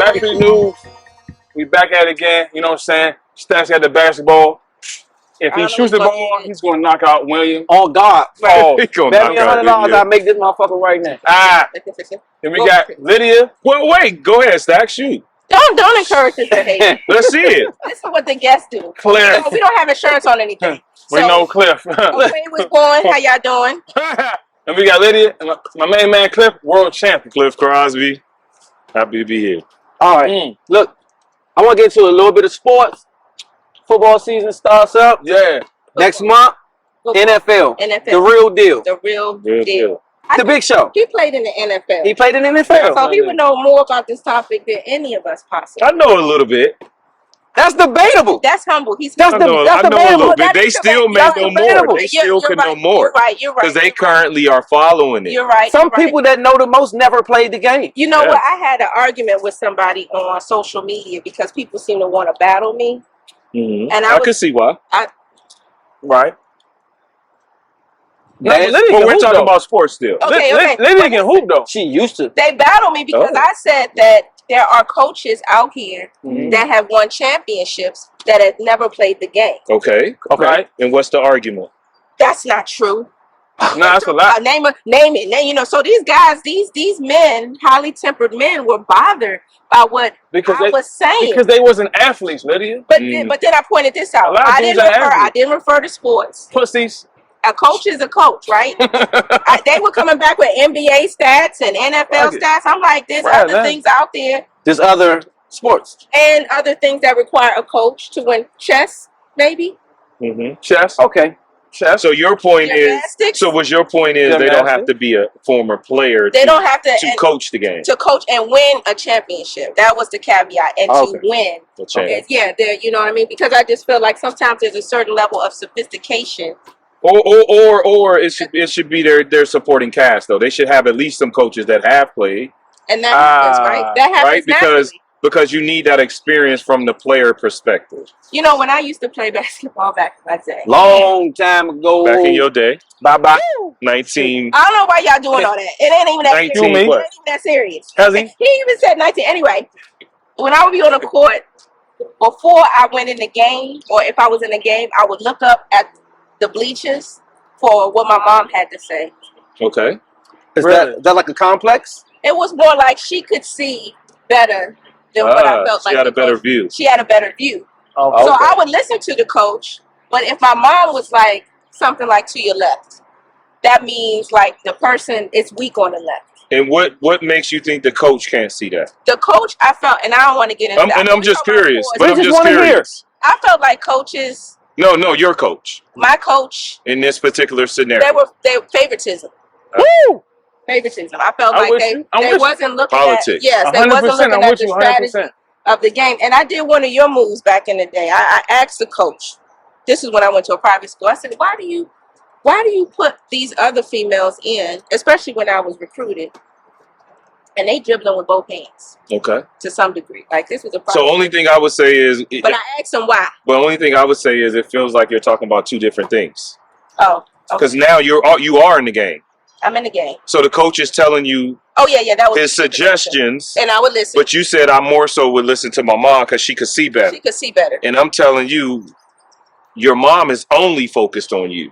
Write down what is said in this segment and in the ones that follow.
Backstreet News. We back at it again. You know what I'm saying? Stats got the basketball. If he shoots the ball, he's going to knock out William. On God. Oh, He gonna Bet me knock out $100 Lydia. I'll make this motherfucker right now. And we got Lydia. Well, wait. Go ahead, Stack. Shoot. Don't encourage this behavior. Let's see it. This is what the guests do. Cliff. So we don't have insurance on anything. We know Cliff. Okay, what's going? How y'all doing? And we got Lydia. And my main man, Cliff, world champion. Cliff Crosby. Happy to be here. All right. Look, I want to get into a little bit of sports. Football season starts up. Yeah. Next month, NFL. The real deal. The real Real deal. The big show. He played in the NFL. He played in the NFL. So he would know more about this topic than any of us possibly. I know a little bit. That's debatable. That's humble. He's That's I the know, that's I know a debatable. little bit. They still may know more. They still could know more. You're right. Because they currently are following it. You're right. Some people that know the most never played the game. You know what? I had an argument with somebody on social media because people seem to want to battle me. Mm-hmm. And I can see why. Right. But we're talking about sports still. Okay. Lydia can hoop though. She used to. They battle me because I said that there are coaches out here that have won championships that have never played the game. Okay. Right. And what's the argument? That's not true. No, that's a lot. Name it. You know, so these guys, these men, highly tempered men, were bothered by what I was saying because they wasn't athletes, Lydia. But then I pointed this out. I didn't refer to sports. Pussies. A coach is a coach, right? They were coming back with NBA stats and NFL stats. I'm like, there's other things out there. There's other sports. And other things that require a coach to win. Chess, maybe? Mm-hmm. Chess. Okay. Chess. So your point Gymnastics. was your point is they don't have to be a former player They don't have to coach the game. To coach and win a championship. That was the caveat. And to win. Yeah, you know what I mean? Because I just feel like sometimes there's a certain level of sophistication. Or it should be their supporting cast though. They should have at least some coaches that have played. And that happens, right? That happens naturally. Because you need that experience from the player perspective. You know, when I used to play basketball back in my day. Long time ago. Back in your day. Bye. 19. I don't know why y'all doing all that. It ain't even that 19 serious. what? It ain't even that serious. Has he? He even said 19. Anyway, when I would be on the court, before I went in the game, or if I was in the game, I would look up at the bleachers for what my mom had to say. Okay. Is that like a complex? It was more like she could see better than what I felt like. She had a better view. She had a better view. Oh, so I would listen to the coach, but if my mom was like something like to your left, that means like the person is weak on the left. And what makes you think the coach can't see that? The coach, I felt, and I don't want to get into that. I'm just curious. I felt like coaches. No, your coach. My coach. In this particular scenario. They were favoritism. Woo! Favoritism. I felt like they wasn't looking politics. at they wasn't looking at the strategy of the game. And I did one of your moves back in the day. I asked the coach. This is when I went to a private school. I said, why do you put these other females in, especially when I was recruited, and they dribbling with both hands? Okay. To some degree. Like this was a So only thing I would say is but I asked them why. But only thing I would say is it feels like you're talking about two different things. Oh. Because now you are in the game. I'm in the game. So the coach is telling you that was his suggestions. And I would listen. But you said I more so would listen to my mom because she could see better. She could see better. And I'm telling you, your mom is only focused on you.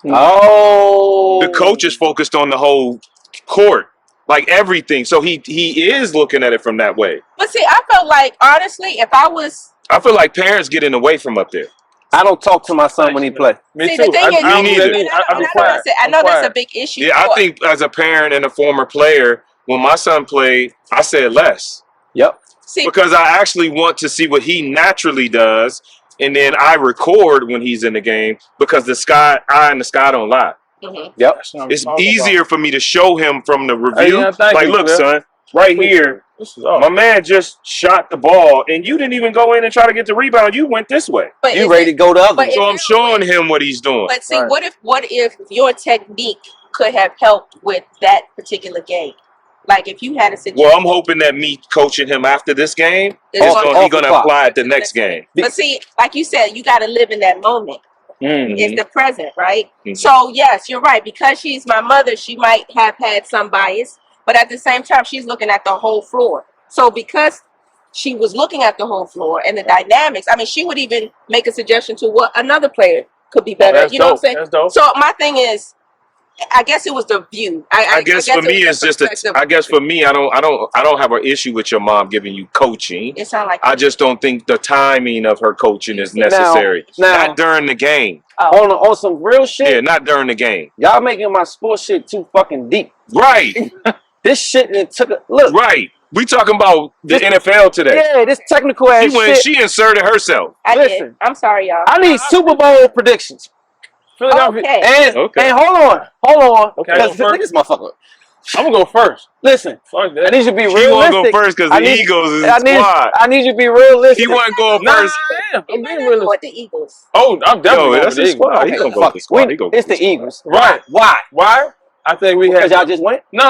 Oh. The coach is focused on the whole court. Like everything. So he is looking at it from that way. But see, I felt like, honestly, I feel like parents getting away from up there. I don't talk to my son when he plays. Me too. The thing is, I know that's a big issue. Yeah, I think as a parent and a former player, when my son played, I said less. Yep. Because I actually want to see what he naturally does, and then I record when he's in the game because eye and the sky don't lie. Mm-hmm. Yep. It's easier for me to show him from the review. Look, son, right here, my man just shot the ball, and you didn't even go in and try to get the rebound. You went this way. But you ready to go the other way. So I'm showing him what he's doing. But see, what if your technique could have helped with that particular game? Like if you had a situation. Well, I'm hoping that me coaching him after this game, he's going to apply it the next game. But see, like you said, you got to live in that moment. Mm-hmm. It's the present, right? Mm-hmm. So yes, you're right. Because she's my mother, she might have had some bias, but at the same time, she's looking at the whole floor. So because she was looking at the whole floor and the dynamics, I mean, she would even make a suggestion to what another player could be better. You know what I'm saying? That's dope. So my thing is, I guess it was the view. I guess for me, it's just I guess for me, I don't have an issue with your mom giving you coaching. It sounds like I just don't think the timing of her coaching is necessary. Now, not during the game. On some real shit. Yeah, not during the game. Y'all making my sports shit too fucking deep. Right. This shit it took a look. Right. We talking about the NFL today. Yeah, this technical ass shit. She inserted herself. Listen, I'm sorry, y'all. I need Super Bowl predictions. Okay. And hold on. Okay, Because look at this motherfucker. I'm gonna go first. Listen, Fuck that. I need you to be He realistic. won't go first because the Eagles is his squad. I need you to be realistic. He wasn't going Nah, first. I'm You being might not go realistic. with the Eagles. Oh, I'm definitely going that's with the his Eagles. squad. He Okay, gonna go fuck with the it. squad. He gonna go It's with the Eagles. Right. Why? Why? I think we Because had y'all just went? No.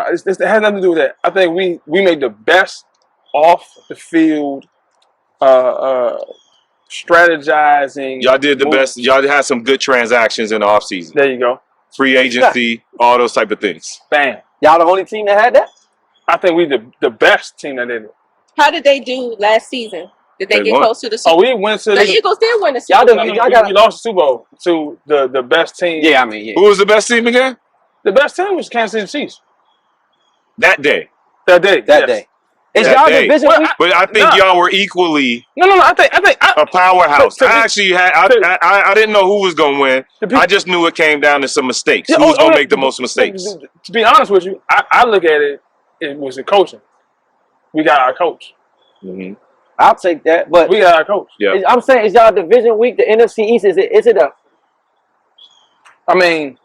It has nothing to do with that. I think we made the best off the field strategizing. Y'all did the moves. best. Y'all had some good transactions in the offseason. There you go. Free agency, all those type of things. Bam. Y'all the only team that had that? I think we the best team that did it. How did they do last season? Did they get won. close to the Super Oh, Bowl? we went to The Eagles did win the Super Y'all Bowl. did. we lost the Super Bowl to the best team. Yeah, I mean, yeah. Who was the best team again? The best team was Kansas City Chiefs That day. that day. That yes. day. Is That y'all day. division Well, week? But I think y'all were equally No. I think a powerhouse. To be- I actually had. I didn't know who was gonna win. I just knew it came down to some mistakes. Yeah, Who was gonna yeah, make the most mistakes? To be honest with you, I look at it. It was the coaching. We got our coach. Mm-hmm. I'll take that. But We got our coach. Yeah. I'm saying, is y'all division week? The NFC East is it a? I mean,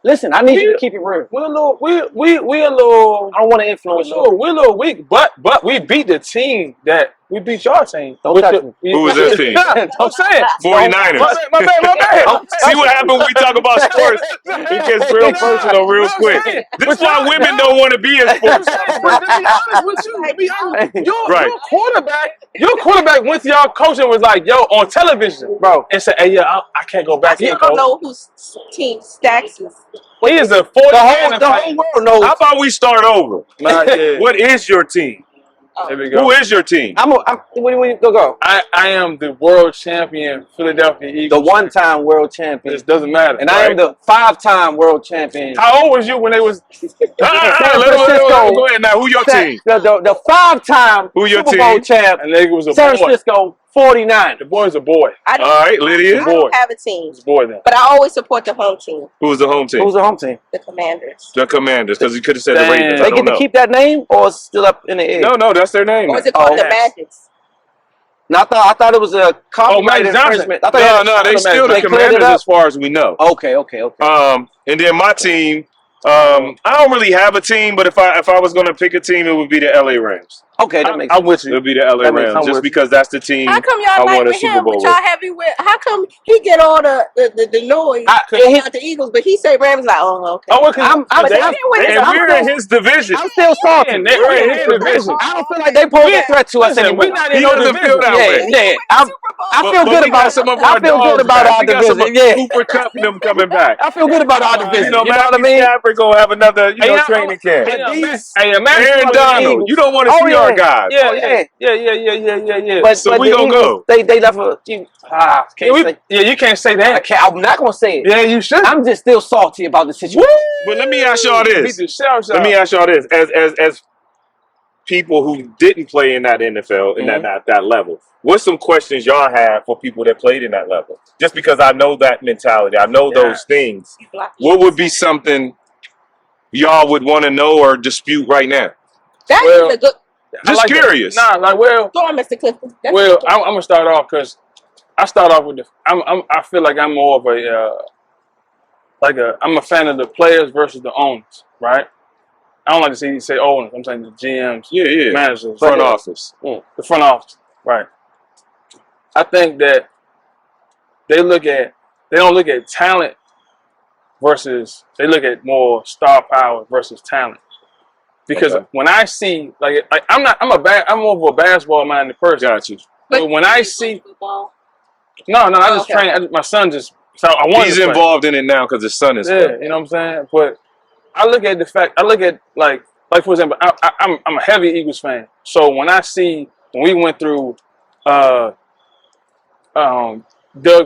Listen, I need you to keep it real. we're a little. We a little. I don't want to influence you. We're a little weak, but we beat the team that we beat your team. Don't touch me. Who was that team? I'm saying 49ers. My bad. See what happened when we talk about sports? It gets real personal real quick. This is why women don't want to be in sports. But to be honest with you, Right. your quarterback went to y'all coach and was like, "Yo, on television, Bro. and said, hey, yeah, I can't go back You in, don't coach." know whose team Stacks is. He is a 49 The whole world knows. How about we start over? Yeah. What is your team? There we go. Who is your team? Go. I am the world champion Philadelphia The Eagles. one-time world champion. It doesn't matter. And I am the 5-time world champion. How old was you when they was? San Go Francisco. ahead now. Who your team? The 5-time Who your Super Bowl team? champ. And they was a San boy. Francisco 49. The boy's a boy. I don't, All right, Lydia. I don't have a team, He's a boy then. but I always support the home team, Who's the home team? Who's the home team? the Commanders. The Commanders, because you could have said the Damn. Ravens. I They don't get to know. keep that name, or it's still up in the air? No, that's their name. Or now. is it called the yes. Magics? No, I thought it was a copyright Magic Johnson. infringement. I thought No, they still the They cleared Commanders it up? as far as we know. Okay. And then my team, I don't really have a team, but if I was going to pick a team, it would be the LA Rams. Okay, that makes I'm sense. with It would you. be the LA That makes Rams, sense. just because that's the team How come I y'all like won a with Super him, Bowl but with. y'all heavy with? How come he get all the noise about the Eagles, but he say Rams like, oh, okay. Oh, okay. I'm But they still- didn't win his And Super we're Bowl. in his division. I'm still salty. Man, we're in his division. I don't feel like they pose a threat to us Listen, anymore. we not He in no doesn't division. feel that way. Yeah. I feel But good we got about some of I our feel good dogs about back. our We got some division. of Yeah. Cooper Cup and them coming back. I feel good about our division. You know, You know what I Matthew mean? Stafford gonna have another, Hey, training camp. Hey, imagine Aaron some of the Donald. Eagles. You don't want to Oh, see yeah. our guys. Yeah. But So but we the gonna Eagles, go. They left a. You can't say I that. can't. I'm not gonna say it. Yeah, you should. I'm just still salty about the situation. But let me ask y'all Beat this. the shit out Let me ask y'all this. As people who didn't play in that NFL in that level, what's some questions y'all have for people that played in that level? Just because I know that mentality, I know those things. What would be something y'all would want to know or dispute right now? That is a good. Just curious. Nah, Go on, Mr. Clifton. I'm gonna start off because I start off with the. I feel like I'm more of I'm a fan of the players versus the owners, right? I don't like to say owners. I'm saying the GMs, Yeah. managers, Front office. the front office, right? I think that they don't look at talent versus they look at more star power versus talent. Because when I see I'm more of a basketball minded person. Got you. But when I see I just train. My son just I want. He's involved in it now because his son is. Yeah, you know what I'm saying. But I look at like for example, I'm a heavy Eagles fan. So when we went through Doug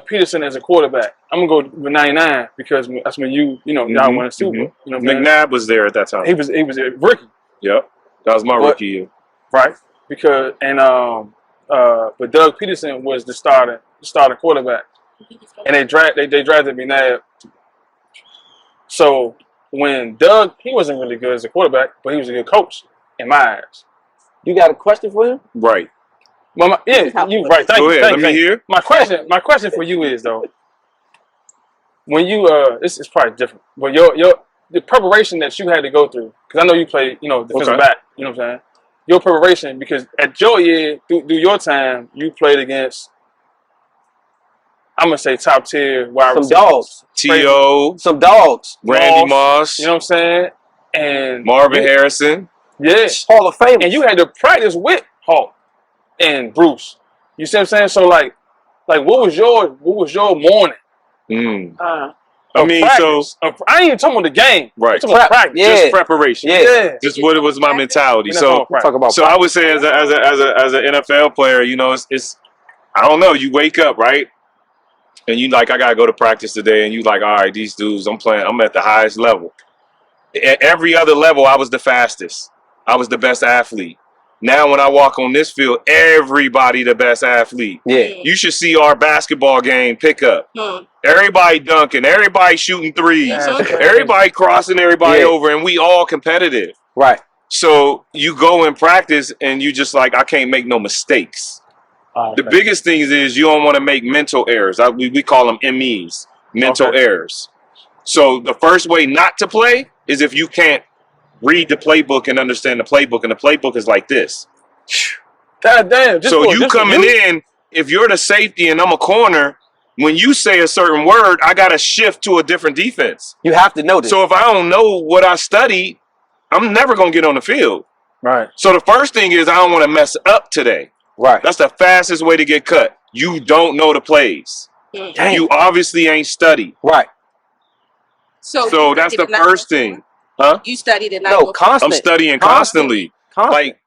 Peterson as a quarterback, I'm gonna go with 99 because that's when y'all won a Super Bowl. You know what I'm saying? McNabb was there at that time. He was a rookie. Yep, that was my rookie year. Right, because but Doug Peterson was the starting quarterback, and they drafted McNabb. So when Doug, he wasn't really good as a quarterback, but he was a good coach in my eyes. You got a question for him? Right. Well, you right. Thank Go you. ahead. Let me hear. My question for you is though, when you this is probably different, but the preparation that you had to go through, because I know you played, defensive back. You know what I'm saying? Your preparation, because at your year, through your time, you played against, I'm gonna say top tier wide receivers. Some dogs. T.O. Some dogs. Randy Moss. You know what I'm saying? And Marvin Harrison. Yeah. Hall of Fame. And you had to practice with Hall and Bruce. You see what I'm saying? So like what was your morning? I mean, practice. I ain't even talking about the game. Right. Practice. Yeah. Just preparation. Yeah. Just what it was my mentality. So I would say as an NFL player, it's I don't know. You wake up, right? And you like, I gotta go to practice today, and you like, all right, these dudes, I'm at the highest level. At every other level, I was the fastest. I was the best athlete. Now when I walk on this field, everybody the best athlete. Yeah. You should see our basketball game pick up. Everybody dunking, everybody shooting threes, everybody crossing everybody over, and we all competitive. Right. So you go and practice, and you just like, I can't make no mistakes. The biggest thing is you don't want to make mental errors. We call them MEs, mental errors. So the first way not to play is if you can't read the playbook and understand the playbook, and the playbook is like this. God damn. So you coming in, if you're the safety and I'm a corner, when you say a certain word, I got to shift to a different defense. You have to know this. So if I don't know what I studied, I'm never going to get on the field. Right. So the first thing is I don't want to mess up today. Right. That's the fastest way to get cut. You don't know the plays. Damn. You obviously ain't studied. Right. So that's the first thing. Huh? You studied at night? No, constant. I'm studying constantly. Like